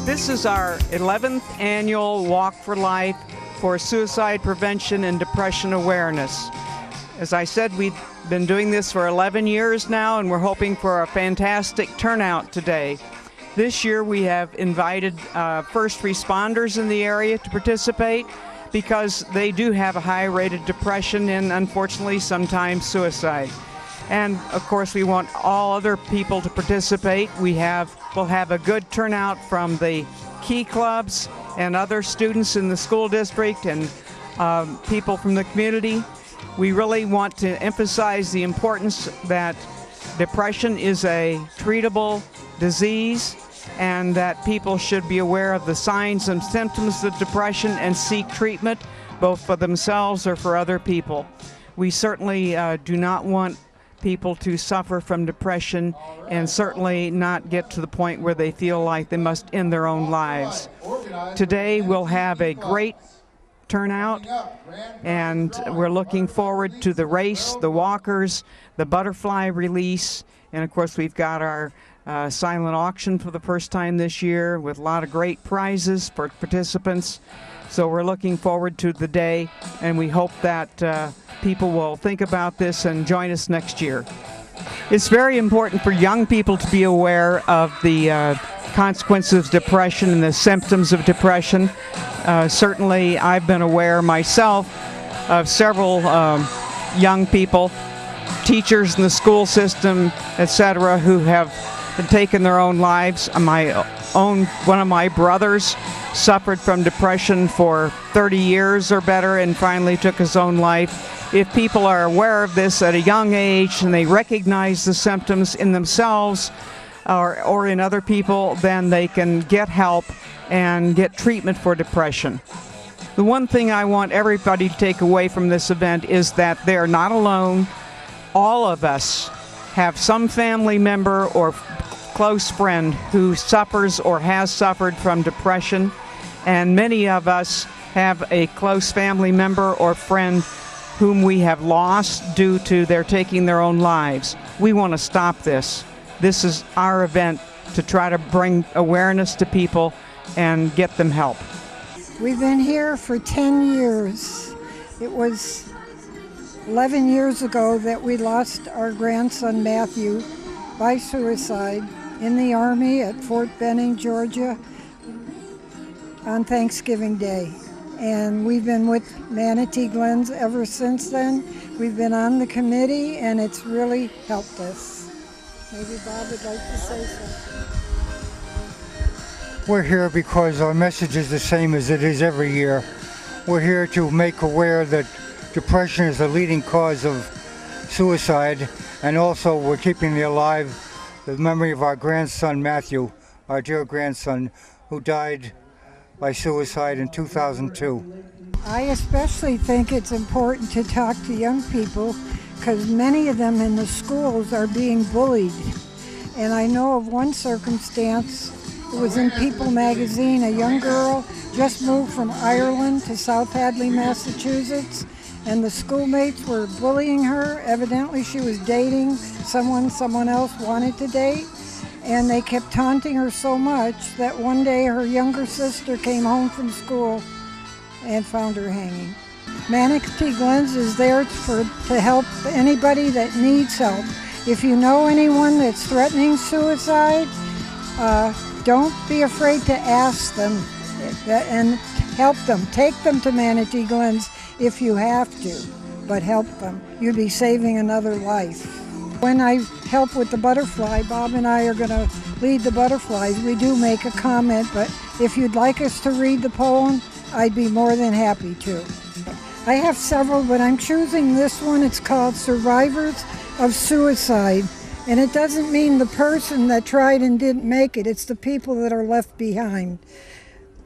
This is our 11th annual Walk for Life for suicide prevention and depression awareness. As I said, we've been doing this for 11 years now, and we're hoping for a fantastic turnout today. This year we have invited first responders in the area to participate because they do have a high rate of depression and unfortunately sometimes suicide. And of course we want all other people to participate. We'll have a good turnout from the Key Clubs and other students in the school district and people from the community. We really want to emphasize the importance that depression is a treatable disease and that people should be aware of the signs and symptoms of depression and seek treatment both for themselves or for other people. We certainly do not want people to suffer from depression and certainly not get to the point where they feel like they must end their own lives. Today we'll have a great turnout, and we're looking forward to the race, the walkers, the butterfly release, and of course we've got our silent auction for the first time this year with a lot of great prizes for participants. So we're looking forward to the day, and we hope that people will think about this and join us next year. It's very important for young people to be aware of the consequences of depression and the symptoms of depression. Certainly I've been aware myself of several young people, teachers in the school system, etc., who have taken their own lives. One of my brothers suffered from depression for 30 years or better and finally took his own life. If people are aware of this at a young age and they recognize the symptoms in themselves or in other people, then they can get help and get treatment for depression. The one thing I want everybody to take away from this event is that they're not alone. All of us have some family member or close friend who suffers or has suffered from depression, and many of us have a close family member or friend whom we have lost due to their taking their own lives. We want to stop this. This is our event to try to bring awareness to people and get them help. We've been here for 10 years. It was 11 years ago that we lost our grandson Matthew by suicide in the Army at Fort Benning, Georgia on Thanksgiving Day. And we've been with Manatee Glens ever since then. We've been on the committee and it's really helped us. Maybe Bob would like to say something. We're here because our message is the same as it is every year. We're here to make aware that depression is the leading cause of suicide, and also we're keeping alive the memory of our grandson Matthew, our dear grandson, who died by suicide in 2002. I especially think it's important to talk to young people because many of them in the schools are being bullied. And I know of one circumstance, it was in People magazine, a young girl just moved from Ireland to South Hadley, Massachusetts, and the schoolmates were bullying her. Evidently she was dating someone else wanted to date, and they kept taunting her so much that one day her younger sister came home from school and found her hanging. Manatee Glens is there to help anybody that needs help. If you know anyone that's threatening suicide, don't be afraid to ask them and help them. Take them to Manatee Glens if you have to, but help them. You'd be saving another life. When I help with the butterfly, Bob and I are going to lead the butterflies. We do make a comment, but if you'd like us to read the poem, I'd be more than happy to. I have several, but I'm choosing this one. It's called Survivors of Suicide. And it doesn't mean the person that tried and didn't make it. It's the people that are left behind.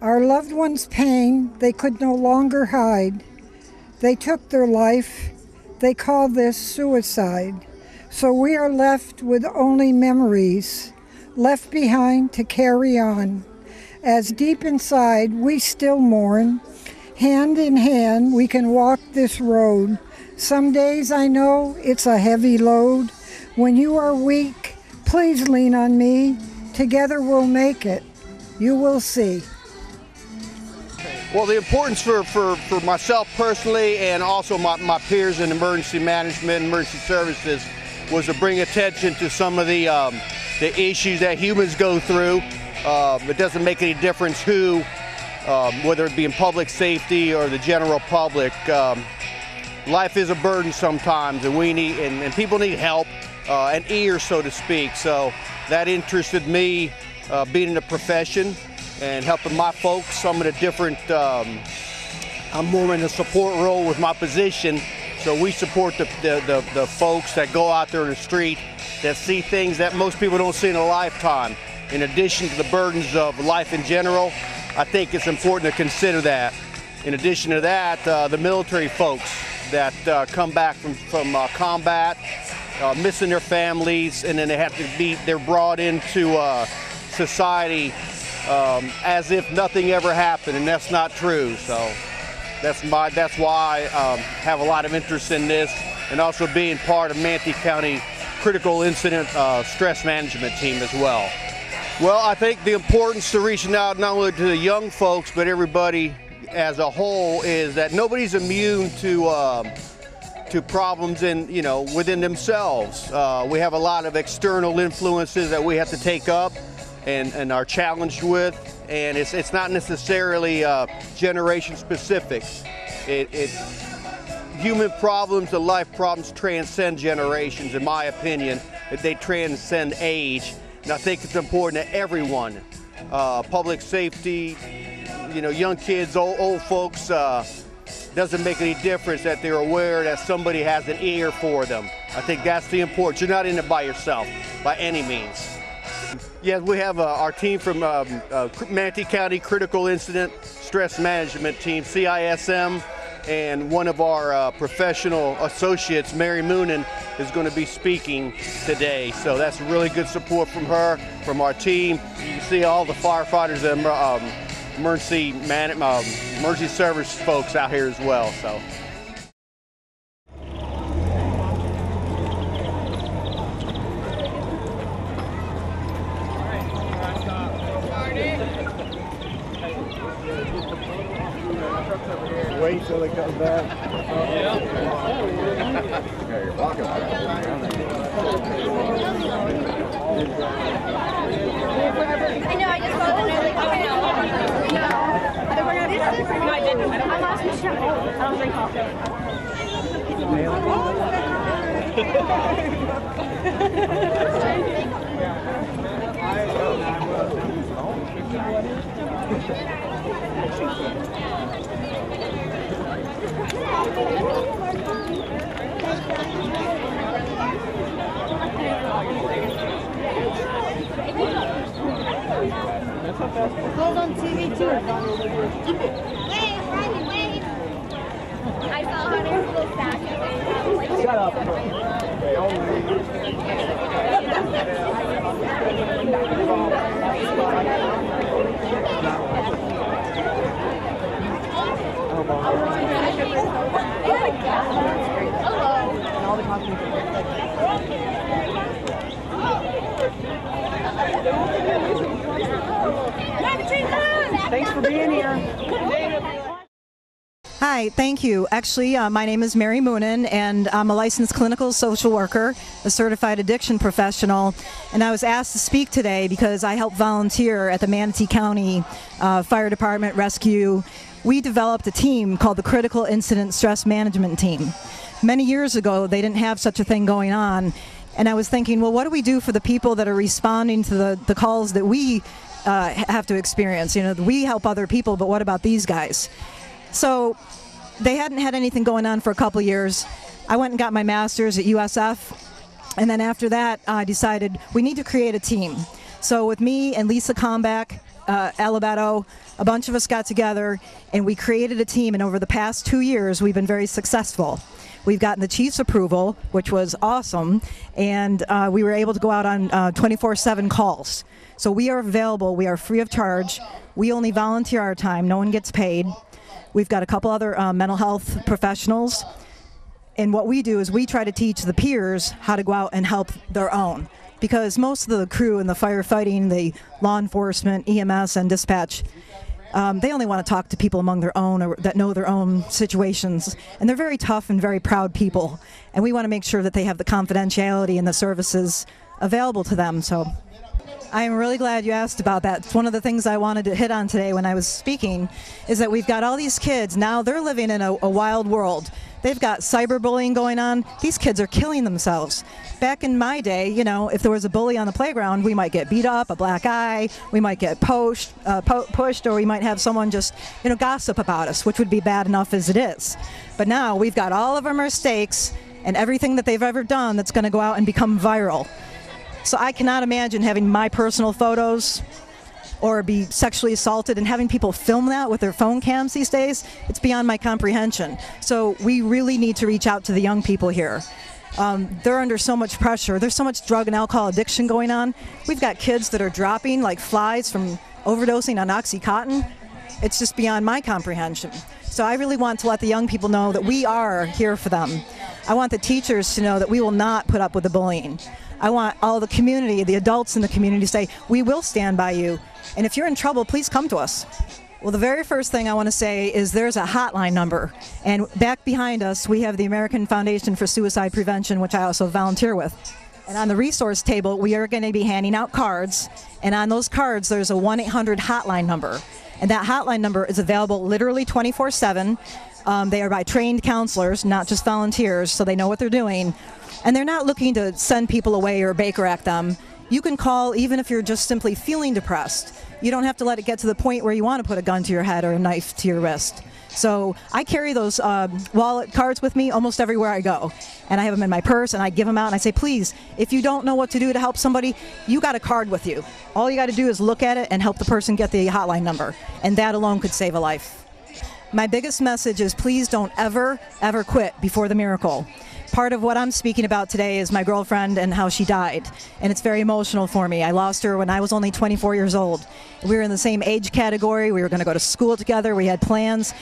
Our loved ones' pain, they could no longer hide. They took their life. They called this suicide. So we are left with only memories, left behind to carry on. As deep inside we still mourn, hand in hand we can walk this road. Some days I know it's a heavy load. When you are weak, please lean on me. Together we'll make it. You will see. Well, the importance for myself personally and also my peers in emergency management, emergency services, was to bring attention to some of the issues that humans go through. It doesn't make any difference who, whether it be in public safety or the general public. Life is a burden sometimes, and and people need help, an ear, so to speak. So that interested me, being in the profession and helping my folks. Some of the different, I'm more in a support role with my position, so we support the folks that go out there in the street that see things that most people don't see in a lifetime. In addition to the burdens of life in general, I think it's important to consider that. In addition to that, the military folks that come back from combat, missing their families, and then they're brought into society as if nothing ever happened, and that's not true. So that's why I have a lot of interest in this, and also being part of Manatee County Critical Incident Stress Management Team as well. Well, I think the importance to reaching out not only to the young folks, but everybody as a whole, is that nobody's immune to problems within themselves. We have a lot of external influences that we have to take up and are challenged with, and it's not necessarily generation specific. Human problems and life problems transcend generations, in my opinion. They transcend age, and I think it's important that everyone, public safety, young kids, old folks, doesn't make any difference, that they're aware that somebody has an ear for them. I think that's the importance. You're not in it by yourself, by any means. Yes, we have our team from Manatee County Critical Incident Stress Management Team, CISM, and one of our professional associates, Mary Moonen, is going to be speaking today. So that's really good support from her, from our team. You can see all the firefighters and emergency service folks out here as well. So. Wait till it comes back. I know, I just saw the new, okay, no. No, I didn't. I lost my shot. I don't drink Goes on TV too. Wave. I saw Hunter's little back. Shut up. Thanks for being here. Hi, thank you. Actually, my name is Mary Moonen, and I'm a licensed clinical social worker, a certified addiction professional, and I was asked to speak today because I help volunteer at the Manatee County Fire Department Rescue. We developed a team called the Critical Incident Stress Management Team. Many years ago, they didn't have such a thing going on, and I was thinking, well, what do we do for the people that are responding to the calls that we have to experience? We help other people, but what about these guys? So they hadn't had anything going on for a couple years. I went and got my master's at USF, and then after that, I decided we need to create a team. So with me and Lisa Combach, Alabetto, a bunch of us got together, and we created a team, and over the past 2 years, we've been very successful. We've gotten the chief's approval, which was awesome, and we were able to go out on 24/7 calls. So we are available. We are free of charge. We only volunteer our time. No one gets paid. We've got a couple other mental health professionals. And what we do is we try to teach the peers how to go out and help their own. because most of the crew in the firefighting, the law enforcement, EMS, and dispatch, they only want to talk to people among their own or that know their own situations. And they're very tough and very proud people. And we want to make sure that they have the confidentiality and the services available to them. So I am really glad you asked about that. It's one of the things I wanted to hit on today when I was speaking, is that we've got all these kids. Now they're living in a wild world. They've got cyberbullying going on. These kids are killing themselves. Back in my day, you know, if there was a bully on the playground, we might get beat up, a black eye, we might get pushed, or we might have someone just, you know, gossip about us, which would be bad enough as it is. But now we've got all of our mistakes and everything that they've ever done that's going to go out and become viral. So I cannot imagine having my personal photos or be sexually assaulted and having people film that with their phone cams these days. It's beyond my comprehension. So we really need to reach out to the young people here. They're under so much pressure. There's so much drug and alcohol addiction going on. We've got kids that are dropping like flies from overdosing on OxyContin. It's just beyond my comprehension. So I really want to let the young people know that we are here for them. I want the teachers to know that we will not put up with the bullying. I want all the community, the adults in the community, to say, we will stand by you. And if you're in trouble, please come to us. Well, the very first thing I want to say is there's a hotline number. And back behind us, we have the American Foundation for Suicide Prevention, which I also volunteer with. And on the resource table, we are going to be handing out cards. And on those cards, there's a 1-800 hotline number. And that hotline number is available literally 24/7. They are by trained counselors, not just volunteers, so they know what they're doing. And they're not looking to send people away or Baker Act them. You can call even if you're just simply feeling depressed. You don't have to let it get to the point where you want to put a gun to your head or a knife to your wrist. So I carry those wallet cards with me almost everywhere I go. And I have them in my purse, and I give them out, and I say, please, if you don't know what to do to help somebody, you got a card with you. All you got to do is look at it and help the person get the hotline number. And that alone could save a life. My biggest message is please don't ever, ever quit before the miracle. Part of what I'm speaking about today is my girlfriend and how she died. And it's very emotional for me. I lost her when I was only 24 years old. We were in the same age category. We were going to go to school together. We had plans.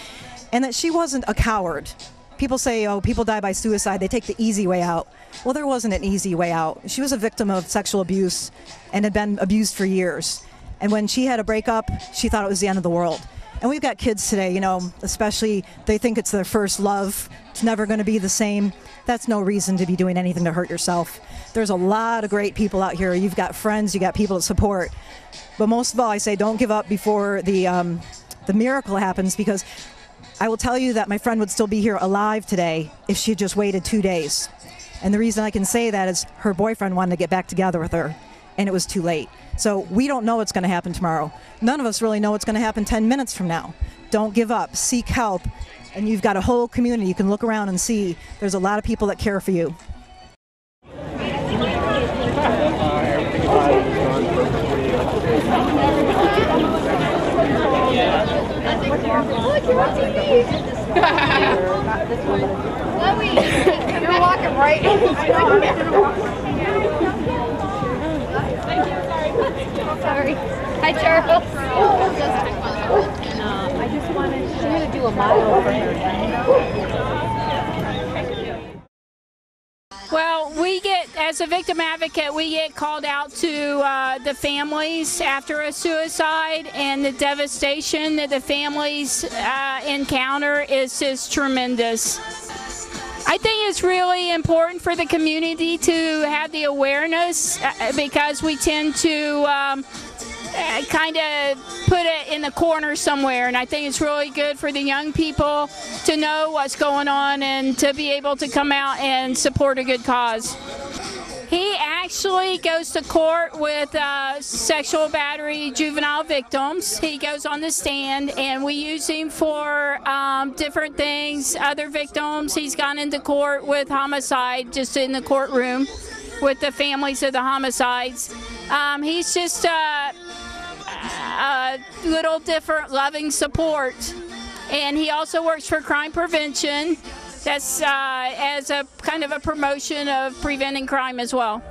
And that she wasn't a coward. People say, oh, people die by suicide. They take the easy way out. Well, there wasn't an easy way out. She was a victim of sexual abuse and had been abused for years. And when she had a breakup, she thought it was the end of the world. And we've got kids today, you know, especially they think it's their first love. It's never going to be the same. That's no reason to be doing anything to hurt yourself. There's a lot of great people out here. You've got friends, you got people to support. But most of all, I say don't give up before the miracle happens, because I will tell you that my friend would still be here alive today if she had just waited 2 days. And the reason I can say that is her boyfriend wanted to get back together with her, and it was too late. So we don't know what's going to happen tomorrow. None of us really know what's going to happen 10 minutes from now. Don't give up. Seek help. And you've got a whole community. You can look around and see there's a lot of people that care for you. You're walking right. Sorry. Hi, Charles. I just wanted to do a mile for her. Well, as a victim advocate, we get called out to the families after a suicide, and the devastation that the families encounter is just tremendous. I think it's really important for the community to have the awareness because we tend to kind of put it in the corner somewhere, and I think it's really good for the young people to know what's going on and to be able to come out and support a good cause. He actually goes to court with sexual battery juvenile victims. He goes on the stand, and we use him for different things. Other victims, he's gone into court with homicide, just in the courtroom with the families of the homicides. He's just a little different loving support. And he also works for crime prevention. That's as a kind of a promotion of preventing crime as well.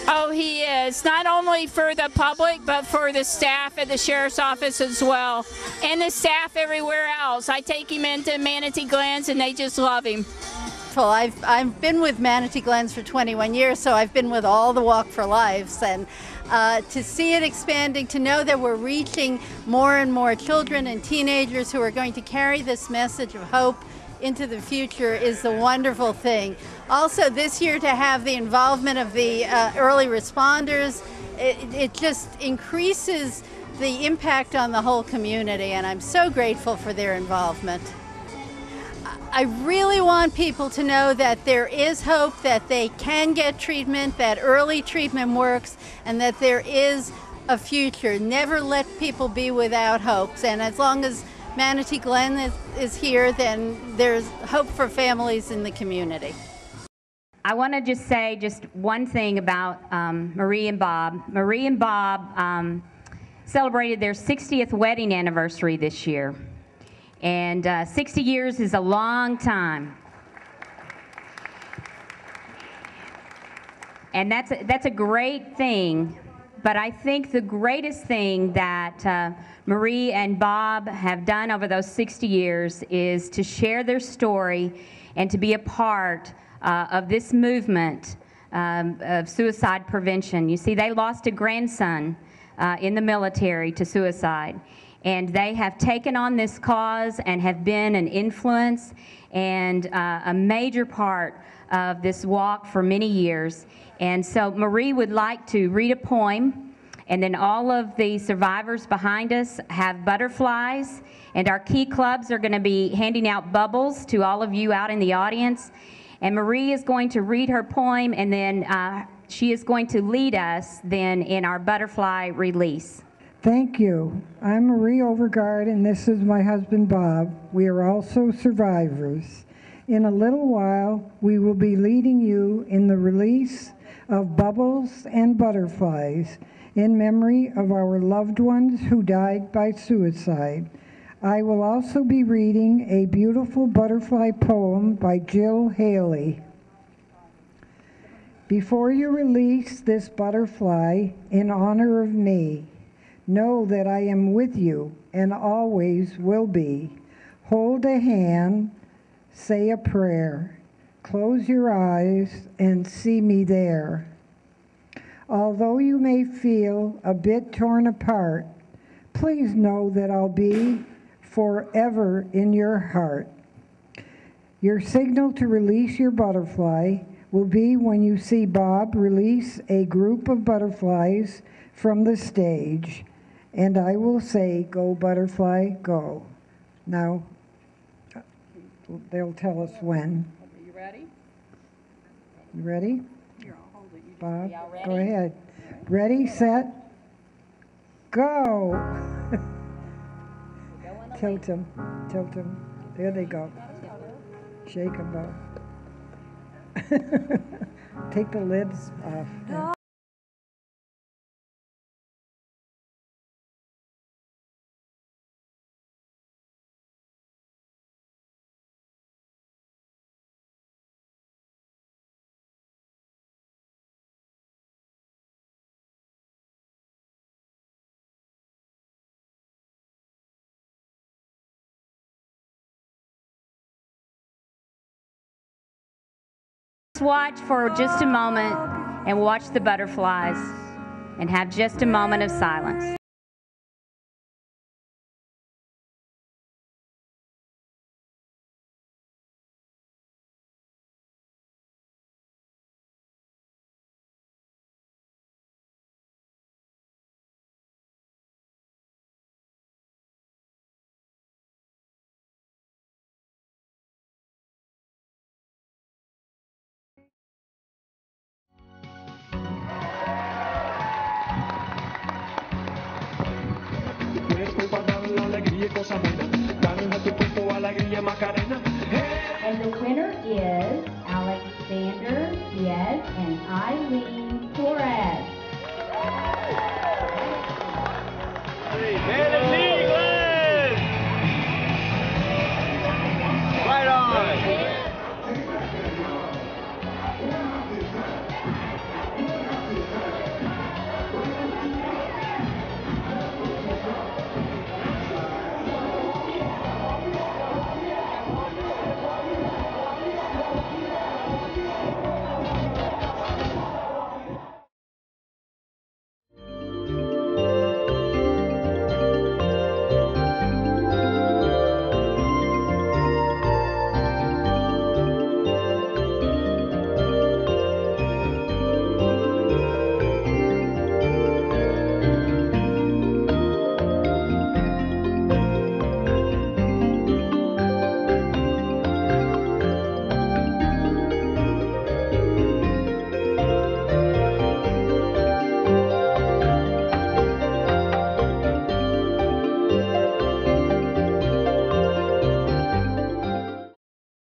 Oh, he is. Not only for the public, but for the staff at the sheriff's office as well. And the staff everywhere else. I take him into Manatee Glens, and they just love him. wonderful. I've been with Manatee Glens for 21 years, so I've been with all the Walk for Lives, and to see it expanding, to know that we're reaching more and more children and teenagers who are going to carry this message of hope into the future is the wonderful thing. Also this year to have the involvement of the early responders, it just increases the impact on the whole community, and I'm so grateful for their involvement. I really want people to know that there is hope, that they can get treatment, that early treatment works, and that there is a future. Never let people be without hopes, and as long as Manatee Glen is here, then there's hope for families in the community. I want to just say just one thing about Marie and Bob. Marie and Bob celebrated their 60th wedding anniversary this year. And 60 years is a long time. And that's a great thing, but I think the greatest thing that Marie and Bob have done over those 60 years is to share their story and to be a part of this movement of suicide prevention. You see, they lost a grandson in the military to suicide. And they have taken on this cause and have been an influence and a major part of this walk for many years. And so Marie would like to read a poem, and then all of the survivors behind us have butterflies, and our key clubs are going to be handing out bubbles to all of you out in the audience. And Marie is going to read her poem, and then she is going to lead us then in our butterfly release. Thank you. I'm Marie Overgaard, and this is my husband Bob. We are also survivors. In a little while, we will be leading you in the release of bubbles and butterflies in memory of our loved ones who died by suicide. I will also be reading a beautiful butterfly poem by Jill Haley. Before you release this butterfly in honor of me, know that I am with you and always will be. Hold a hand, say a prayer, close your eyes and see me there. Although you may feel a bit torn apart, please know that I'll be forever in your heart. Your signal to release your butterfly will be when you see Bob release a group of butterflies from the stage. And I will say, go butterfly, go. Now, they'll tell us when. Are you ready? You ready? Here, I'll hold it. Bob, Y'all ready? go ahead. Ready, set, go. Tilt them, tilt them. There they go. Shake them up. Take the lids off. Yeah. Watch for just a moment and watch the butterflies and have just a moment of silence. And the winner is Alexander Diaz and Eileen Torres.